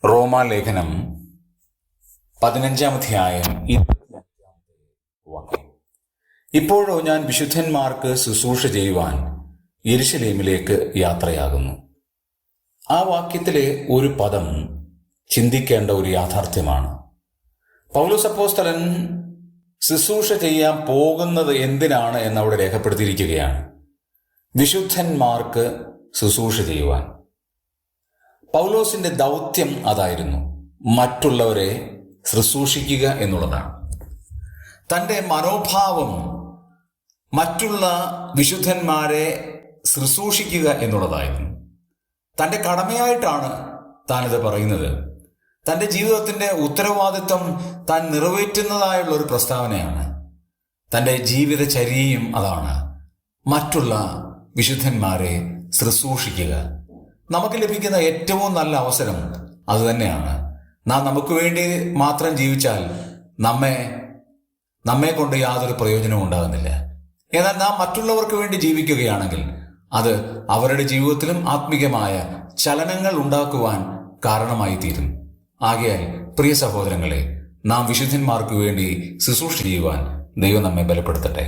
റോമാലേഖനം 15-ാം അധ്യായം 25-ാമത്തെ വാക്യം. ഇപ്പോഴോ ഞാൻ വിശുദ്ധന്മാർക്ക് ശുശ്രൂഷ ചെയ്യുവാൻ യെരുശലേമിലേക്ക് യാത്രയാകുന്നു. ആ വാക്യത്തിലെ ഒരു പദം ചിന്തിക്കേണ്ട ഒരു യാഥാർത്ഥ്യമാണ്. പൗലോസ് അപ്പോസ്തലൻ ശുശ്രൂഷ ചെയ്യാൻ പോകുന്നത് എന്തിനാണ് എന്നവിടെ രേഖപ്പെടുത്തിയിരിക്കുകയാണ്. വിശുദ്ധന്മാർക്ക് ശുശ്രൂഷ ചെയ്യുവാൻ. പൗലോസിന്റെ ദൗത്യം അതായിരുന്നു, മറ്റുള്ളവരെ ശുശ്രൂഷിക്കുക എന്നുള്ളതാണ്. തൻ്റെ മനോഭാവം മറ്റുള്ള വിശുദ്ധന്മാരെ ശുശ്രൂഷിക്കുക എന്നുള്ളതായിരുന്നു. തൻ്റെ കടമയായിട്ടാണ് താനിത് പറയുന്നത്. തൻ്റെ ജീവിതത്തിൻ്റെ ഉത്തരവാദിത്വം താൻ നിറവേറ്റുന്നതായുള്ള ഒരു പ്രസ്താവനയാണ്. തൻ്റെ ജീവിതചര്യയും അതാണ്, മറ്റുള്ള വിശുദ്ധന്മാരെ ശുശ്രൂഷിക്കുക. നമുക്ക് ലഭിക്കുന്ന ഏറ്റവും നല്ല അവസരം അതുതന്നെയാണ്. നാം നമുക്ക് വേണ്ടി മാത്രം ജീവിച്ചാൽ നമ്മെ കൊണ്ട് യാതൊരു പ്രയോജനവും ഉണ്ടാകുന്നില്ല. എന്നാൽ നാം മറ്റുള്ളവർക്ക് വേണ്ടി ജീവിക്കുകയാണെങ്കിൽ അത് അവരുടെ ജീവിതത്തിലും ആത്മീകമായ ചലനങ്ങൾ ഉണ്ടാക്കുവാൻ കാരണമായി തീരും. ആകയാൽ പ്രിയ സഹോദരങ്ങളെ, നാം വിശുദ്ധന്മാർക്ക് വേണ്ടി ശുശ്രൂഷ ചെയ്യുവാൻ ദൈവം നമ്മെ ബലപ്പെടുത്തട്ടെ.